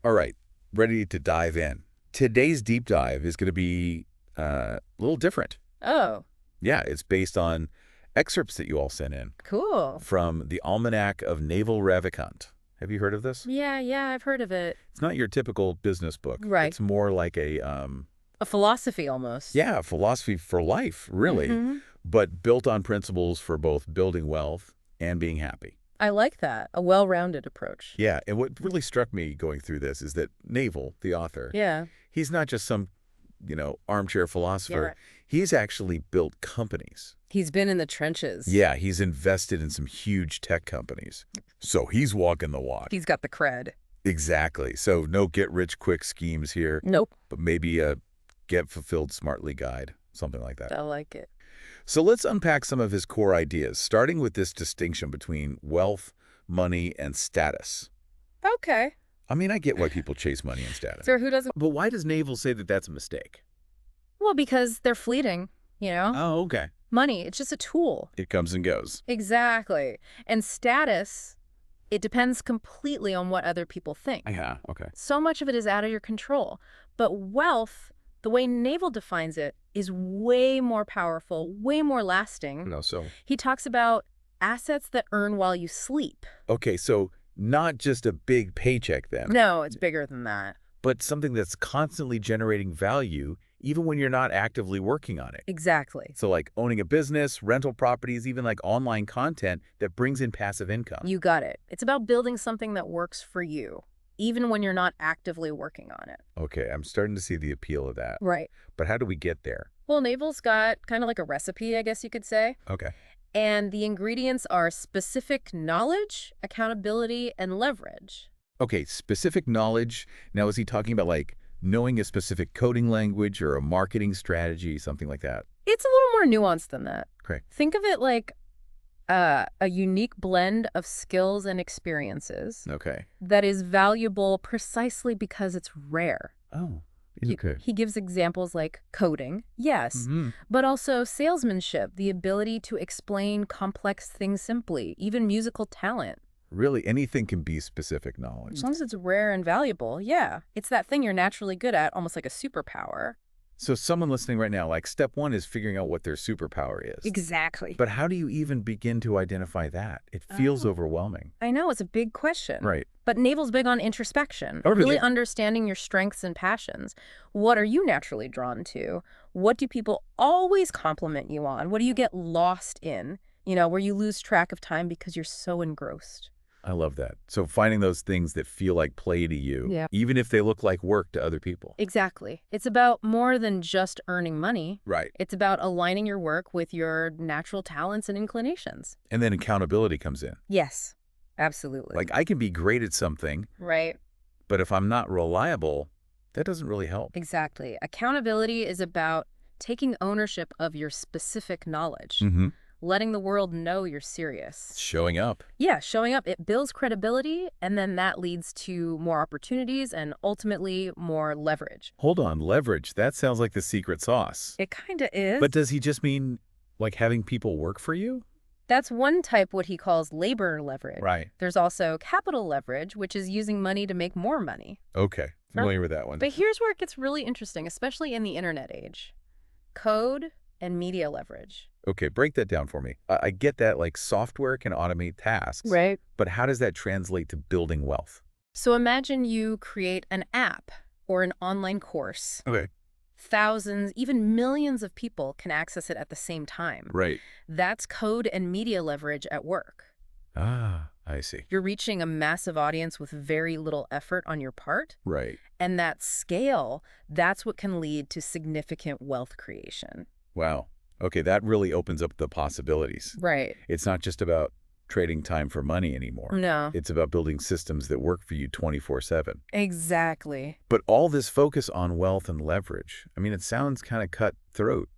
All right, ready to dive in. Today's deep dive is going to be a little different. Oh, Yeah, it's based on excerpts that you all sent in cool. from the Almanack of Naval Ravikant. Have you heard of this? Yeah, I've heard of it. It's not your typical business book. Right. It's more like A philosophy almost. yeah, philosophy for life, really, but built on principles for both building wealth and being happy. I like that. A well-rounded approach. Yeah, and what really struck me going through this is that Naval, the author, Yeah. he's not just some, armchair philosopher. right. He's actually built companies. He's been in the trenches. Yeah, he's invested in some huge tech companies. So he's walking the walk. He's got the cred. Exactly. So no get-rich-quick schemes here, Nope. but maybe a get-fulfilled-smartly guide, something like that. I like it. So let's unpack some of his core ideas, starting with this distinction between wealth, money, and status. Okay. I mean, I get why people chase money and status. So who doesn't? But why does Naval say that that's a mistake? Well, because they're fleeting, Oh, okay. Money, it's just a tool. It comes and goes. Exactly. And status, it depends completely on what other people think. Yeah, okay. So much of it is out of your control. But wealth, the way Naval defines it, is way more powerful, way more lasting. No, so. He talks about assets that earn while you sleep. Okay, so not just a big paycheck then, No, it's bigger than that. but something that's constantly generating value even when you're not actively working on it. Exactly. So like owning a business, rental properties, even like online content that brings in passive income. You got it. It's about building something that works for you, even when you're not actively working on it. Okay, I'm starting to see the appeal of that. Right. But how do we get there? Well, Naval's got kind of like a recipe, I guess you could say. Okay. And the ingredients are specific knowledge, accountability, and leverage. Okay, specific knowledge. Now, is he talking about like knowing a specific coding language or a marketing strategy, something like that? It's a little more nuanced than that. Correct. Think of it like a unique blend of skills and experiences Okay. that is valuable precisely because it's rare. Oh, okay. He gives examples like coding, yes, Mm-hmm. but also salesmanship, the ability to explain complex things simply, even musical talent. Really, anything can be specific knowledge. As long as it's rare and valuable, yeah. It's that thing you're naturally good at, almost like a superpower. So someone listening right now, like step one is figuring out what their superpower is. Exactly. But how do you even begin to identify that? It feels overwhelming. I know, it's a big question. Right. But Naval's big on introspection, Oh, really? really understanding your strengths and passions. What are you naturally drawn to? What do people always compliment you on? What do you get lost in? Where you lose track of time because you're so engrossed. I love that. So finding those things that feel like play to you, Yeah. even if they look like work to other people. Exactly. It's about more than just earning money. Right. It's about aligning your work with your natural talents and inclinations. And then accountability comes in. Yes, absolutely. Like I can be great at something, Right. but if I'm not reliable, that doesn't really help. Exactly. Accountability is about taking ownership of your specific knowledge, Mm-hmm. letting the world know you're serious. Showing up. Yeah, showing up, it builds credibility, and then that leads to more opportunities and ultimately more leverage. Hold on, leverage. That sounds like the secret sauce. It kind of is. But does he just mean like having people work for you? That's one type, what he calls labor leverage. Right. There's also capital leverage, which is using money to make more money. Okay. Familiar with that one. But here's where it gets really interesting, especially in the internet age. Code and media leverage. Okay, break that down for me. I get that like software can automate tasks. Right. But how does that translate to building wealth? So imagine you create an app or an online course. Okay. Thousands, even millions of people can access it at the same time. Right. That's code and media leverage at work. Ah, I see. You're reaching a massive audience with very little effort on your part. Right. And that scale, that's what can lead to significant wealth creation. Wow. Okay, that really opens up the possibilities. Right. It's not just about trading time for money anymore. No. It's about building systems that work for you 24/7. Exactly. But all this focus on wealth and leverage, I mean, it sounds kind of cutthroat,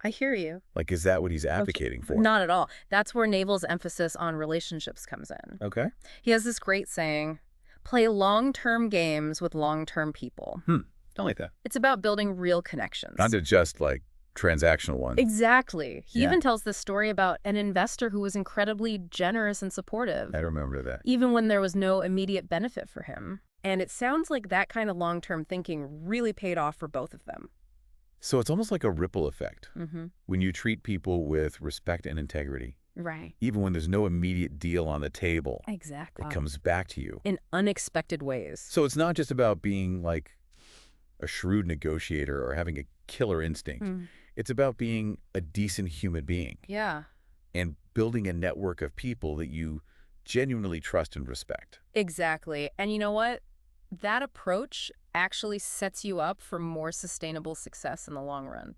I hear you. Like, is that what he's advocating for? Not at all. That's where Naval's emphasis on relationships comes in. Okay. He has this great saying, play long-term games with long-term people. Don't like that. It's about building real connections. Not to just like transactional ones. Exactly. He Yeah. even tells this story about an investor who was incredibly generous and supportive, I remember that. even when there was no immediate benefit for him. And it sounds like that kind of long-term thinking really paid off for both of them. So it's almost like a ripple effect. Mm-hmm. When you treat people with respect and integrity, Right. even when there's no immediate deal on the table, Exactly. it comes back to you. In unexpected ways. So it's not just about being like a shrewd negotiator or having a killer instinct. It's about being a decent human being Yeah. and building a network of people that you genuinely trust and respect. Exactly. And you know what? That approach actually sets you up for more sustainable success in the long run.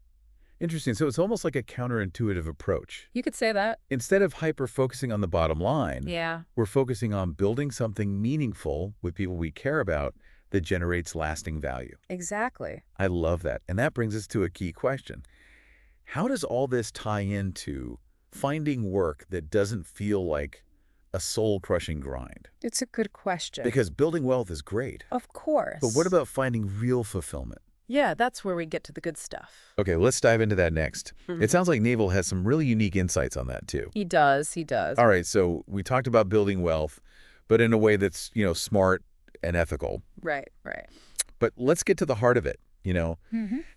Interesting. So it's almost like a counterintuitive approach. You could say that. Instead of hyper-focusing on the bottom line, Yeah. we're focusing on building something meaningful with people we care about that generates lasting value. Exactly. I love that. And that brings us to a key question. How does all this tie into finding work that doesn't feel like a soul-crushing grind? It's a good question. Because building wealth is great. Of course. But what about finding real fulfillment? Yeah, that's where we get to the good stuff. Okay, let's dive into that next. It sounds like Naval has some really unique insights on that too. He does. He does. All right, so we talked about building wealth, but in a way that's, smart and ethical. Right, right. But let's get to the heart of it,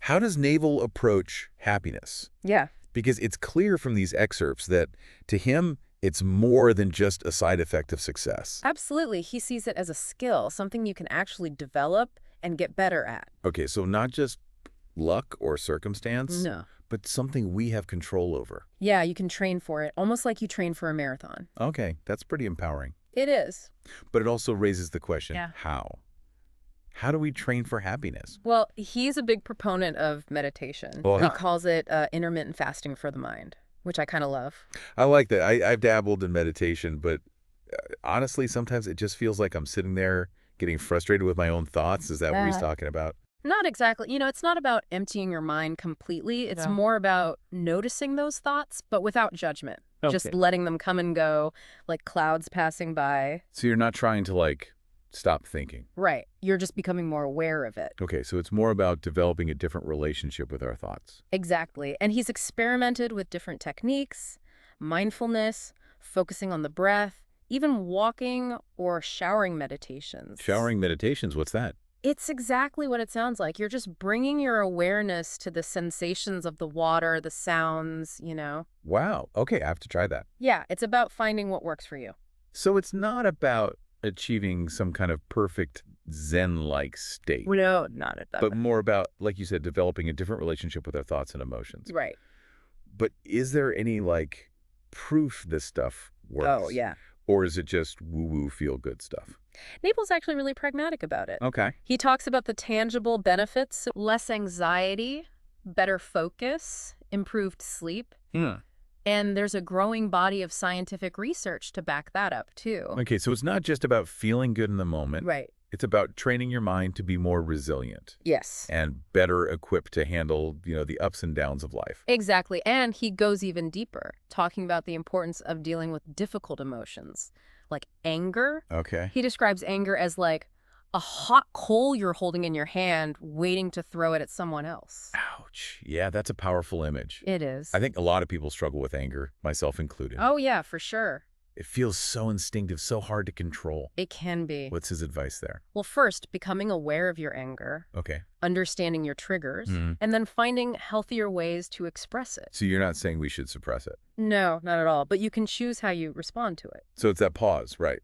How does Naval approach happiness? Yeah. Because it's clear from these excerpts that, to him, it's more than just a side effect of success. Absolutely. He sees it as a skill, something you can actually develop and get better at. Okay, so not just luck or circumstance, No. but something we have control over. Yeah, you can train for it, almost like you train for a marathon. Okay, that's pretty empowering. It is. But it also raises the question, Yeah. how? How do we train for happiness? Well, he's a big proponent of meditation. Well, He calls it intermittent fasting for the mind, which I kind of love. I like that. I've dabbled in meditation, but honestly, sometimes it just feels like I'm sitting there getting frustrated with my own thoughts. Is that what he's talking about? Not exactly. It's not about emptying your mind completely. It's more about noticing those thoughts, but without judgment. Just letting them come and go like clouds passing by. So you're not trying to, stop thinking. Right. You're just becoming more aware of it. Okay, so it's more about developing a different relationship with our thoughts. Exactly. And he's experimented with different techniques, mindfulness, focusing on the breath, even walking or showering meditations. Showering meditations, what's that? It's exactly what it sounds like. You're just bringing your awareness to the sensations of the water, the sounds, Wow. Okay, I have to try that. Yeah, it's about finding what works for you. So it's not about achieving some kind of perfect Zen-like state, No, not at that. but more about, like you said, developing a different relationship with our thoughts and emotions. Right. But is there any, proof this stuff works? Oh, yeah. Or is it just woo-woo feel-good stuff? Naples actually really pragmatic about it. Okay. He talks about the tangible benefits, less anxiety, better focus, improved sleep. And there's a growing body of scientific research to back that up, too. Okay, so it's not just about feeling good in the moment. Right. It's about training your mind to be more resilient Yes. and better equipped to handle, the ups and downs of life. Exactly. And he goes even deeper, talking about the importance of dealing with difficult emotions, like anger. Okay. He describes anger as like a hot coal you're holding in your hand, waiting to throw it at someone else. Ouch. Yeah, that's a powerful image. It is. I think a lot of people struggle with anger, myself included. Oh, yeah, for sure. It feels so instinctive, so hard to control. It can be. What's his advice there? Well, first, becoming aware of your anger, Okay. understanding your triggers, and then finding healthier ways to express it. So you're not saying we should suppress it. No, not at all. But you can choose how you respond to it. So it's that pause, right,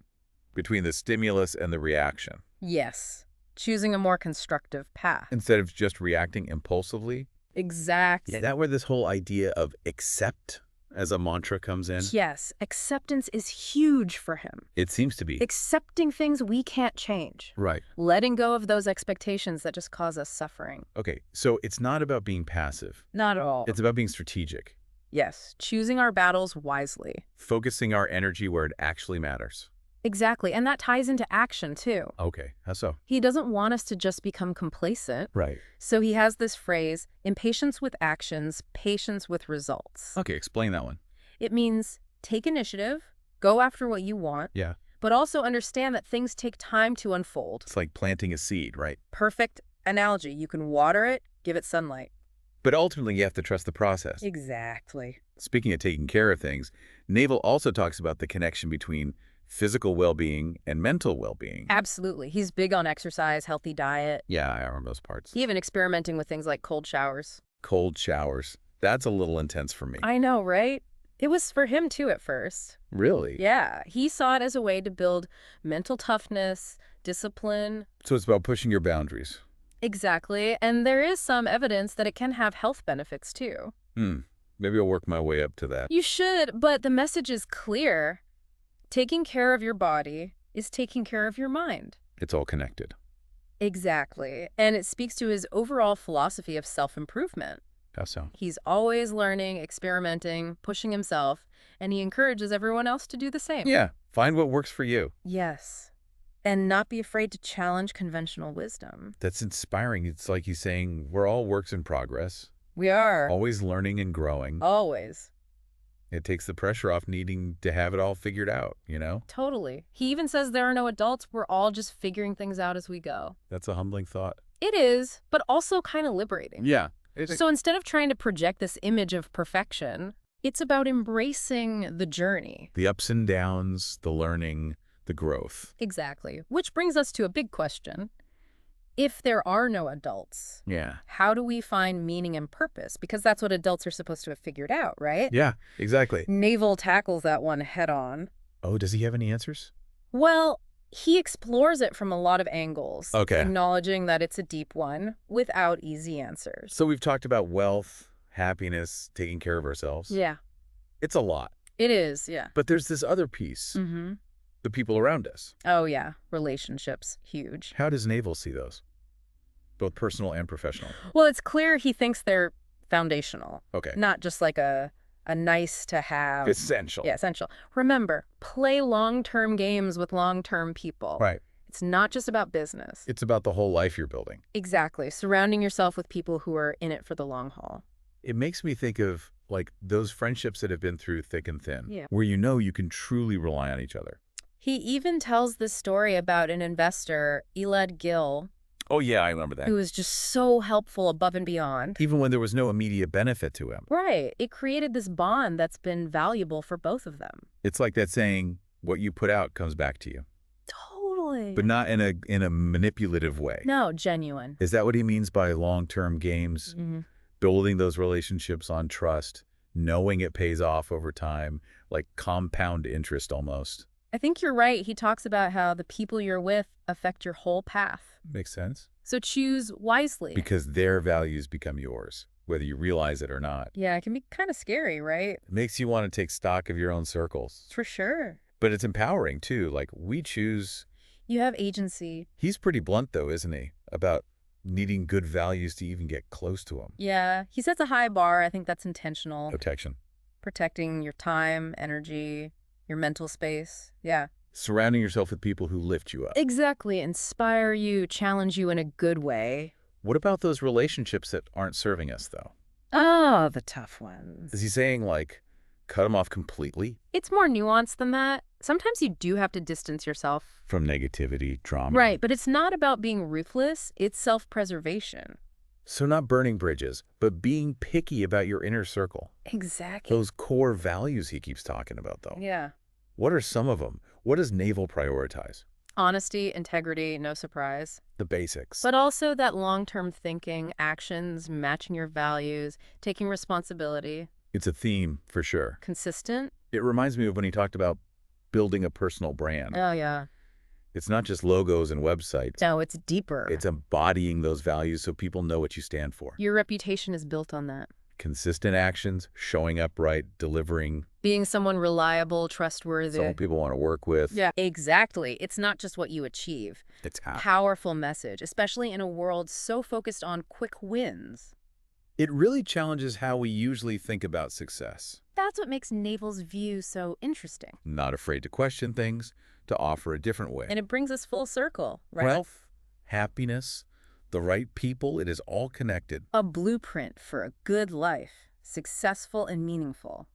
between the stimulus and the reaction. Yes. Choosing a more constructive path. Instead of just reacting impulsively. Exactly. Is that where this whole idea of accept as a mantra comes in? Yes. Acceptance is huge for him. It seems to be. Accepting things we can't change. Right. Letting go of those expectations that just cause us suffering. Okay, so it's not about being passive. Not at all. It's about being strategic. Yes. Choosing our battles wisely. Focusing our energy where it actually matters. Exactly. And that ties into action, too. Okay, how so? He doesn't want us to just become complacent. Right. So he has this phrase, impatience with actions, patience with results. Okay, explain that one. It means take initiative, go after what you want, Yeah. but also understand that things take time to unfold. It's like planting a seed, right? Perfect analogy. You can water it, give it sunlight. But ultimately, you have to trust the process. Exactly. Speaking of taking care of things, Naval also talks about the connection between physical well-being and mental well-being. Absolutely. He's big on exercise, healthy diet. Yeah, I remember those parts. Even experimenting with things like cold showers. Cold showers. That's a little intense for me. I know, right? It was for him too at first. Really? Yeah, he saw it as a way to build mental toughness, discipline. So it's about pushing your boundaries. Exactly. And there is some evidence that it can have health benefits too. Maybe I'll work my way up to that. You should, but the message is clear. Taking care of your body is taking care of your mind. It's all connected. Exactly. And it speaks to his overall philosophy of self-improvement. How so? He's always learning, experimenting, pushing himself, and he encourages everyone else to do the same. Yeah, find what works for you. Yes. And not be afraid to challenge conventional wisdom. That's inspiring. It's like he's saying we're all works in progress, We are. always learning and growing. Always. It takes the pressure off needing to have it all figured out, you know? Totally. He even says there are no adults. We're all just figuring things out as we go. That's a humbling thought. It is, but also kind of liberating. Yeah. So instead of trying to project this image of perfection, it's about embracing the journey. The ups and downs, the learning, the growth. Exactly. Which brings us to a big question. If there are no adults, Yeah. how do we find meaning and purpose? Because that's what adults are supposed to have figured out, right? Yeah, exactly. Naval tackles that one head on. Oh, does he have any answers? Well, he explores it from a lot of angles, Okay. acknowledging that it's a deep one without easy answers. So we've talked about wealth, happiness, taking care of ourselves. Yeah, It's a lot. it is, yeah. But there's this other piece, Mm-hmm. the people around us. Oh, yeah. Relationships, huge. How does Naval see those? Both personal and professional. Well, it's clear he thinks they're foundational, Okay. not just like a nice to have. Essential. Yeah, essential. Remember, play long-term games with long-term people. Right. It's not just about business. It's about the whole life you're building. Exactly. Surrounding yourself with people who are in it for the long haul. It makes me think of like those friendships that have been through thick and thin, Yeah. where you know you can truly rely on each other. He even tells this story about an investor, Elad Gil, Oh, yeah, I remember that. who was just so helpful above and beyond. Even when there was no immediate benefit to him. Right. It created this bond that's been valuable for both of them. It's like that saying, what you put out comes back to you. Totally. But not in a manipulative way. No, genuine. Is that what he means by long-term games? Mm-hmm. Building those relationships on trust, knowing it pays off over time, like compound interest almost. I think you're right. He talks about how the people you're with affect your whole path. Makes sense? So choose wisely. Because their values become yours, whether you realize it or not. Yeah, it can be kind of scary, right? It makes you want to take stock of your own circles. For sure. But it's empowering, too. Like, we choose... You have agency. He's pretty blunt, though, isn't he? About needing good values to even get close to him. Yeah, he sets a high bar. I think that's intentional. Protection. Protecting your time, energy, your mental space. Yeah. Surrounding yourself with people who lift you up. Exactly. Inspire you, challenge you in a good way. What about those relationships that aren't serving us, though? Oh, the tough ones. Is he saying, like, cut them off completely? It's more nuanced than that. Sometimes you do have to distance yourself. From negativity, drama. Right, but it's not about being ruthless. It's self-preservation. So not burning bridges, but being picky about your inner circle. Exactly. Those core values he keeps talking about, though. Yeah. What are some of them? What does Naval prioritize? Honesty, integrity, no surprise. The basics. But also that long-term thinking, actions, matching your values, taking responsibility. It's a theme, for sure. Consistent. It reminds me of when he talked about building a personal brand. Oh, yeah. It's not just logos and websites. No, it's deeper. It's embodying those values so people know what you stand for. Your reputation is built on that. Consistent actions, showing up right, delivering. Being someone reliable, trustworthy. Someone people want to work with. Yeah, exactly. It's not just what you achieve. It's how. Powerful message, especially in a world so focused on quick wins. It really challenges how we usually think about success. That's what makes Naval's view so interesting. Not afraid to question things, to offer a different way. And it brings us full circle, right? Wealth, happiness, the right people, it is all connected. A blueprint for a good life, successful and meaningful.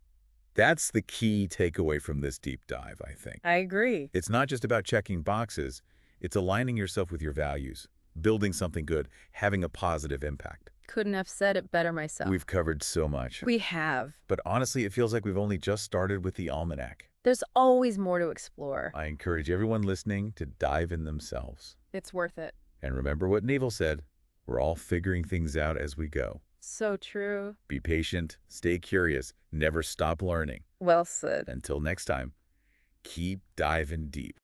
That's the key takeaway from this deep dive, I think. I agree. It's not just about checking boxes, it's aligning yourself with your values, building something good, having a positive impact. Couldn't have said it better myself. We've covered so much. We have. But honestly, it feels like we've only just started with the Almanack. There's always more to explore. I encourage everyone listening to dive in themselves. It's worth it. And remember what Naval said, we're all figuring things out as we go. So true. Be patient, stay curious, never stop learning. Well said. Until next time, keep diving deep.